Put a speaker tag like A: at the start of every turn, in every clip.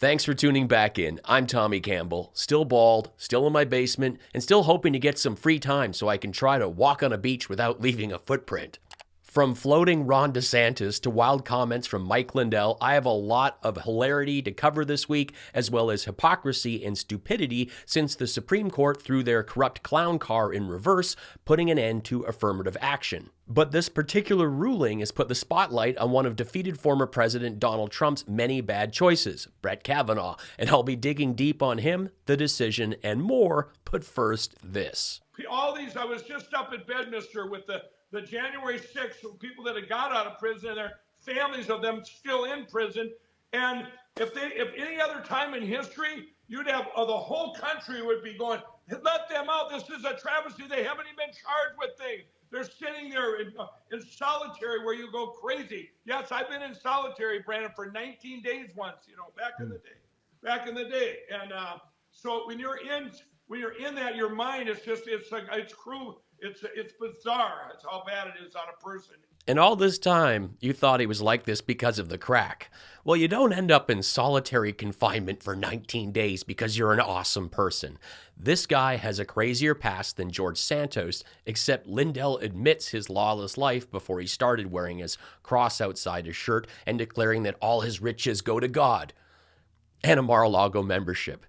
A: Thanks for tuning back in. I'm Tommy Campbell, still bald, still in my basement, and still hoping to get some free time so I can try to walk on a beach without leaving a footprint. From floating Ron DeSantis to wild comments from Mike Lindell, I have a lot of hilarity to cover this week, as well as hypocrisy and stupidity since the Supreme Court threw their corrupt clown car in reverse, putting an end to affirmative action. But this particular ruling has put the spotlight on one of defeated former President Donald Trump's many bad choices, Brett Kavanaugh, and I'll be digging deep on him, the decision, and more, but first, this.
B: All these, I was just up at Bedminster with the January 6th people that had got out of prison and their families of them still in prison. And if any other time in history, you'd have the whole country would be going, let them out. This is a travesty. They haven't even been charged with things. They're sitting there in solitary where you go crazy. Yes, I've been in solitary, Brandon, for 19 days once, back in the day. And so when you're in that, your mind is just, it's cruel. It's bizarre. It's how bad it is on a person.
A: And all this time, you thought he was like this because of the crack. Well, you don't end up in solitary confinement for 19 days because you're an awesome person. This guy has a crazier past than George Santos, except Lindell admits his lawless life before he started wearing his cross outside his shirt and declaring that all his riches go to God, and a Mar-a-Lago membership,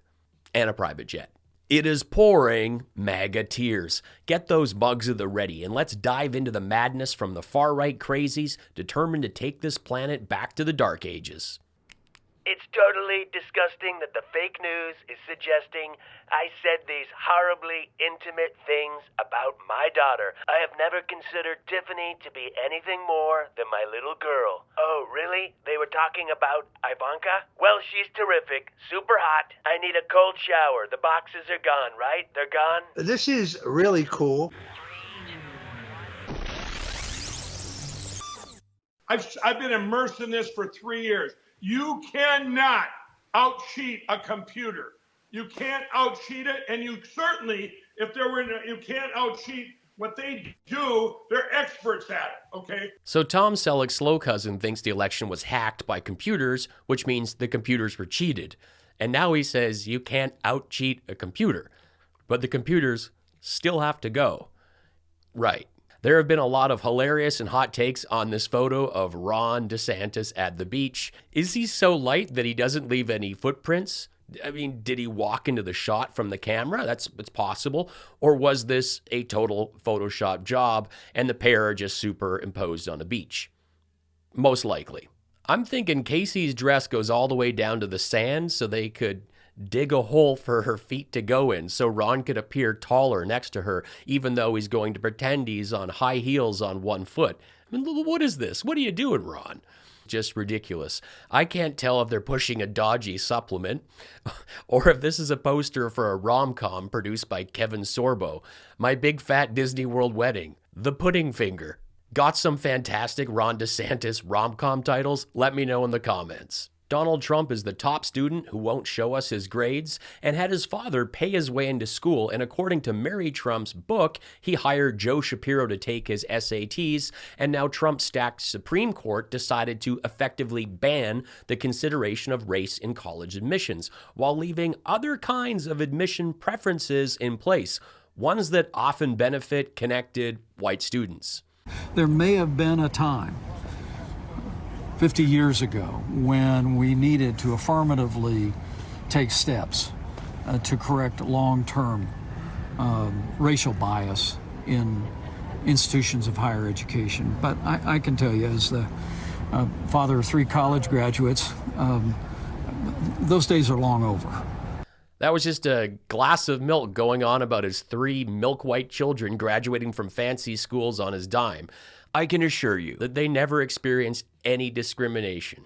A: and a private jet. It is pouring MAGA tears. Get those mugs at the ready, and let's dive into the madness from the far-right crazies determined to take this planet back to the Dark Ages.
C: It's totally disgusting that the fake news is suggesting I said these horribly intimate things about my daughter. I have never considered Tiffany to be anything more than my little girl. Oh, really? They were talking about Ivanka? Well, she's terrific, super hot. I need a cold shower. The boxes are gone, right? They're gone?
D: This is really cool.
B: I've been immersed in this for 3 years. You cannot out-cheat a computer. You can't out-cheat it, and you certainly, you can't out-cheat what they do. They're experts at it, okay?
A: So Tom Selleck's slow cousin thinks the election was hacked by computers, which means the computers were cheated. And now he says you can't out-cheat a computer, but the computers still have to go. Right. There have been a lot of hilarious and hot takes on this photo of Ron DeSantis at the beach. Is he so light that he doesn't leave any footprints? I mean, did he walk into the shot from the camera? It's possible. Or was this a total Photoshop job and the pair are just superimposed on a beach? Most likely. I'm thinking Casey's dress goes all the way down to the sand so they could dig a hole for her feet to go in so Ron could appear taller next to her, even though he's going to pretend he's on high heels on one foot. I mean, what is this? What are you doing, Ron? Just ridiculous. I can't tell if they're pushing a dodgy supplement or if this is a poster for a rom-com produced by Kevin Sorbo. My Big Fat Disney World Wedding. The Pudding Finger. Got some fantastic Ron DeSantis rom-com titles? Let me know in the comments. Donald Trump is the top student who won't show us his grades and had his father pay his way into school, and according to Mary Trump's book, he hired Joe Shapiro to take his SATs, and now Trump's stacked Supreme Court decided to effectively ban the consideration of race in college admissions, while leaving other kinds of admission preferences in place, ones that often benefit connected white students.
E: There may have been a time 50 years ago when we needed to affirmatively take steps to correct long-term racial bias in institutions of higher education. But I can tell you, as the father of 3 college graduates, those days are long over.
A: That was just a glass of milk going on about his 3 milk-white children graduating from fancy schools on his dime. I can assure you that they never experienced any discrimination.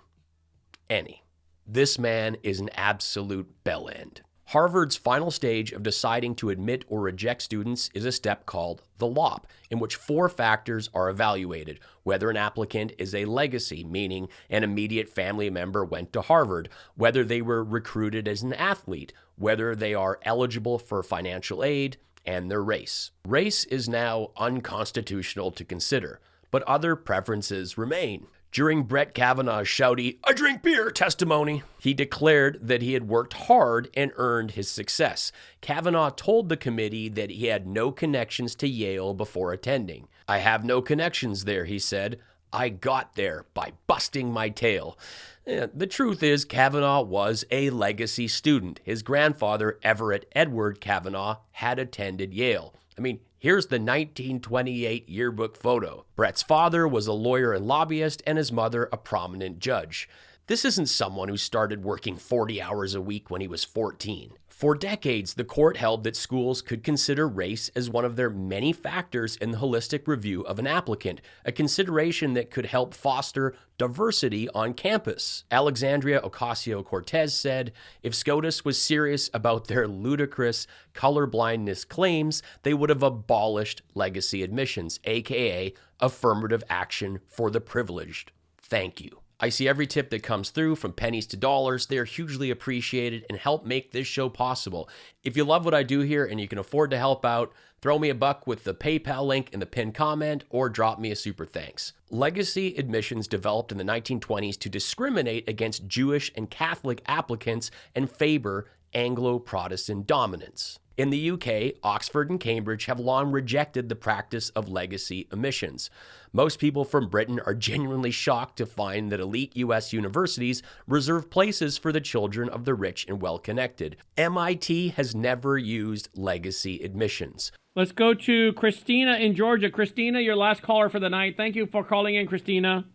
A: Any. This man is an absolute bellend. Harvard's final stage of deciding to admit or reject students is a step called the LOP, in which 4 factors are evaluated: whether an applicant is a legacy, meaning an immediate family member went to Harvard, whether they were recruited as an athlete, whether they are eligible for financial aid, and their race. Race is now unconstitutional to consider, but other preferences remain. During Brett Kavanaugh's shouty, "I drink beer" testimony, he declared that he had worked hard and earned his success. Kavanaugh told the committee that he had no connections to Yale before attending. "I have no connections there," he said. "I got there by busting my tail." The truth is, Kavanaugh was a legacy student. His grandfather, Everett Edward Kavanaugh, had attended Yale. I mean, here's the 1928 yearbook photo. Brett's father was a lawyer and lobbyist, and his mother a prominent judge. This isn't someone who started working 40 hours a week when he was 14. For decades, the court held that schools could consider race as one of their many factors in the holistic review of an applicant, a consideration that could help foster diversity on campus. Alexandria Ocasio-Cortez said, if SCOTUS was serious about their ludicrous colorblindness claims, they would have abolished legacy admissions, aka affirmative action for the privileged. Thank you. I see every tip that comes through, from pennies to dollars. They are hugely appreciated and help make this show possible. If you love what I do here and you can afford to help out, throw me a buck with the PayPal link in the pinned comment or drop me a super thanks. Legacy admissions developed in the 1920s to discriminate against Jewish and Catholic applicants and favor Anglo-Protestant dominance. In the UK, Oxford and Cambridge have long rejected the practice of legacy admissions. Most people from Britain are genuinely shocked to find that elite US universities reserve places for the children of the rich and well-connected. MIT has never used legacy admissions.
F: Let's go to Christina in Georgia. Christina, your last caller for the night. Thank you for calling in, Christina.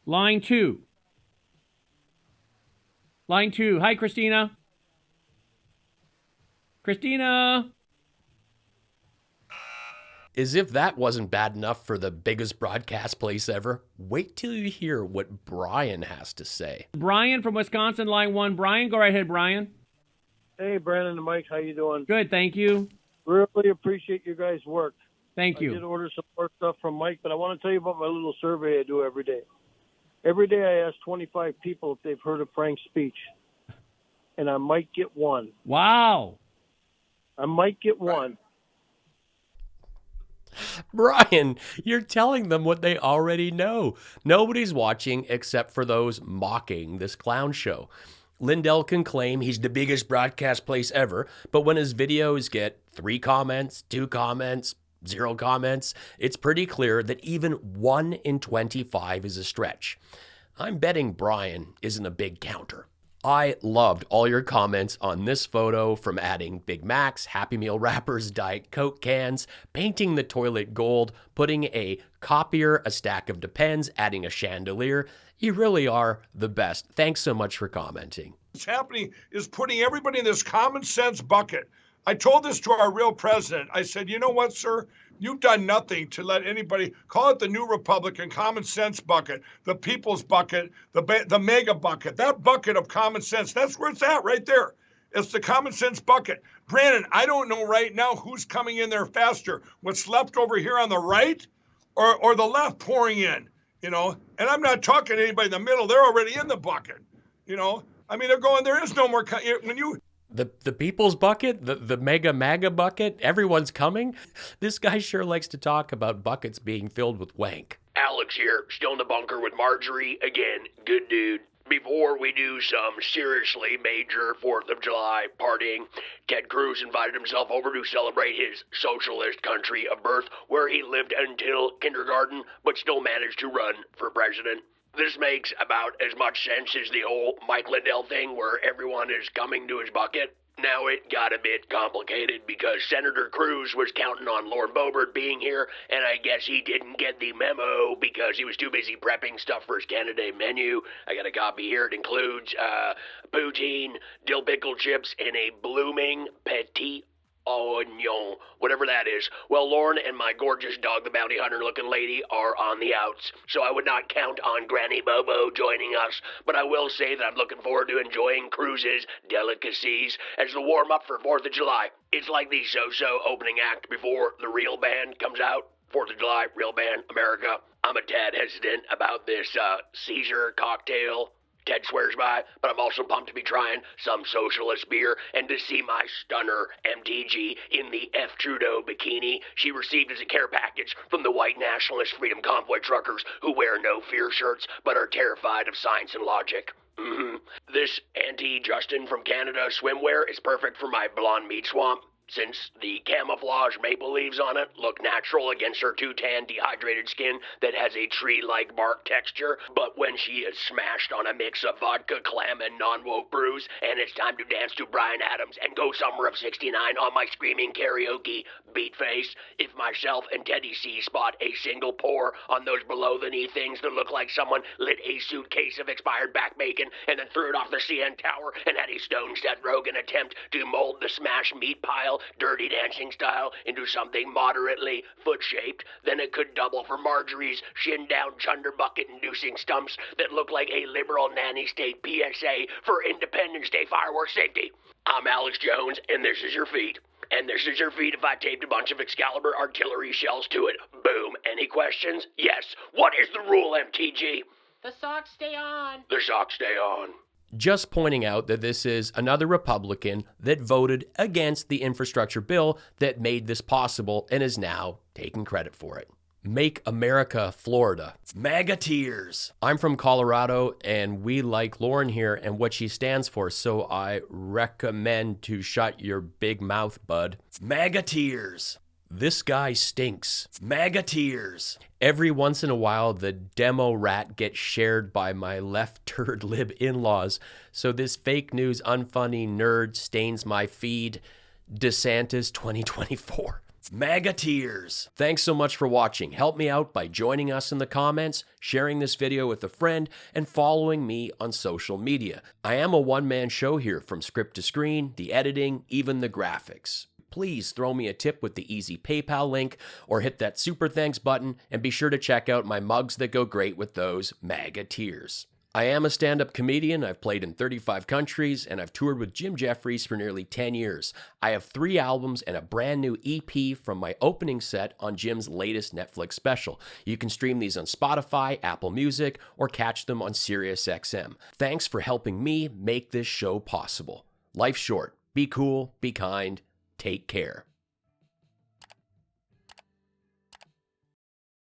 F: Line 2. Line 2. Hi, Christina. Christina.
A: As if that wasn't bad enough for the biggest broadcast place ever, wait till you hear what Brian has to say.
F: Brian from Wisconsin, line 1. Brian, go right ahead, Brian.
G: Hey, Brandon and Mike, how you doing?
F: Good, thank you.
G: Really appreciate your guys' work.
F: Thank you.
G: I did order some more stuff from Mike, but I want to tell you about my little survey I do every day. Every day I ask 25 people if they've heard of Frank's speech, and I might get one.
F: Wow.
G: I might get one.
A: Brian, you're telling them what they already know. Nobody's watching except for those mocking this clown show. Lindell can claim he's the biggest broadcast place ever, but when his videos get 3 comments, 2 comments, 0 comments, it's pretty clear that even 1 in 25 is a stretch. I'm betting Brian isn't a big counter. I loved all your comments on this photo, from adding Big Macs, Happy Meal wrappers, Diet Coke cans, painting the toilet gold, putting a copier, a stack of Depends, adding a chandelier. You really are the best. Thanks so much for commenting.
B: What's happening is putting everybody in this common sense bucket. I told this to our real president. I said, you know what, sir? You've done nothing to let anybody, call it the New Republican common sense bucket, the people's bucket, the mega bucket, that bucket of common sense. That's where it's at right there. It's the common sense bucket. Brandon, I don't know right now who's coming in there faster, what's left over here on the right or the left pouring in, you know? And I'm not talking to anybody in the middle. They're already in the bucket, you know? I mean, they're going, there is no more, when you...
A: The people's bucket, the mega MAGA bucket, everyone's coming. This guy sure likes to talk about buckets being filled with wank.
C: Alex here, still in the bunker with Marjorie. Again, good dude. Before we do some seriously major 4th of July partying, Ted Cruz invited himself over to celebrate his socialist country of birth, where he lived until kindergarten, but still managed to run for president. This makes about as much sense as the whole Mike Lindell thing, where everyone is coming to his bucket. Now it got a bit complicated because Senator Cruz was counting on Lord Boebert being here, and I guess he didn't get the memo because he was too busy prepping stuff for his candidate menu. I got a copy here. It includes poutine, dill pickle chips, and a blooming petit oignon, whatever that is. Well, Lauren and my gorgeous Dog the Bounty Hunter looking lady are on the outs, so I would not count on Granny Bobo joining us, but I will say that I'm looking forward to enjoying Cruz's delicacies as the warm-up for 4th of July. It's like the so-so opening act before the real band comes out. 4th of July, real band, America. I'm a tad hesitant about this Caesar cocktail. Ted swears by, but I'm also pumped to be trying some socialist beer and to see my stunner MTG in the F. Trudeau bikini she received as a care package from the white nationalist freedom convoy truckers who wear no fear shirts but are terrified of science and logic. This anti-Justin from Canada swimwear is perfect for my blonde meat swamp, since the camouflage maple leaves on it look natural against her too-tan dehydrated skin that has a tree-like bark texture. But when she is smashed on a mix of vodka, clam, and non-woke brews, and it's time to dance to Bryan Adams and go Summer of '69 on my screaming karaoke beat face, if myself and Teddy C spot a single pore on those below-the-knee things that look like someone lit a suitcase of expired back bacon and then threw it off the CN Tower and had a Stone Seth Rogen attempt to mold the smashed meat pile Dirty Dancing style into something moderately foot-shaped, then it could double for Marjorie's shin-down chunderbucket-inducing stumps that look like a liberal nanny state PSA for Independence Day fireworks safety. I'm Alex Jones, and this is your feet. And this is your feet if I taped a bunch of Excalibur artillery shells to it. Boom. Any questions? Yes. What is the rule, MTG?
H: The socks stay on.
C: The socks stay on.
A: Just pointing out that this is another Republican that voted against the infrastructure bill that made this possible and is now taking credit for it. Make America Florida. MAGA Tears. I'm from Colorado, and we like Lauren here and what she stands for, so I recommend to shut your big mouth, bud. MAGA Tears. This guy stinks. MAGA Tears. Every once in a while, the demo rat gets shared by my left turd lib in-laws, so this fake news unfunny nerd stains my feed. DeSantis 2024. MAGA Tears. Thanks so much for watching. Help me out by joining us in the comments, sharing this video with a friend, and following me on social media. I am a one-man show here, from script to screen, the editing, even the graphics. Please throw me a tip with the easy PayPal link or hit that super thanks button, and be sure to check out my mugs that go great with those MAGA Tears. I am a stand-up comedian. I've played in 35 countries, and I've toured with Jim Jefferies for nearly 10 years. I have 3 albums and a brand new EP from my opening set on Jim's latest Netflix special. You can stream these on Spotify, Apple Music, or catch them on SiriusXM. Thanks for helping me make this show possible. Life's short. Be cool, be kind, take care.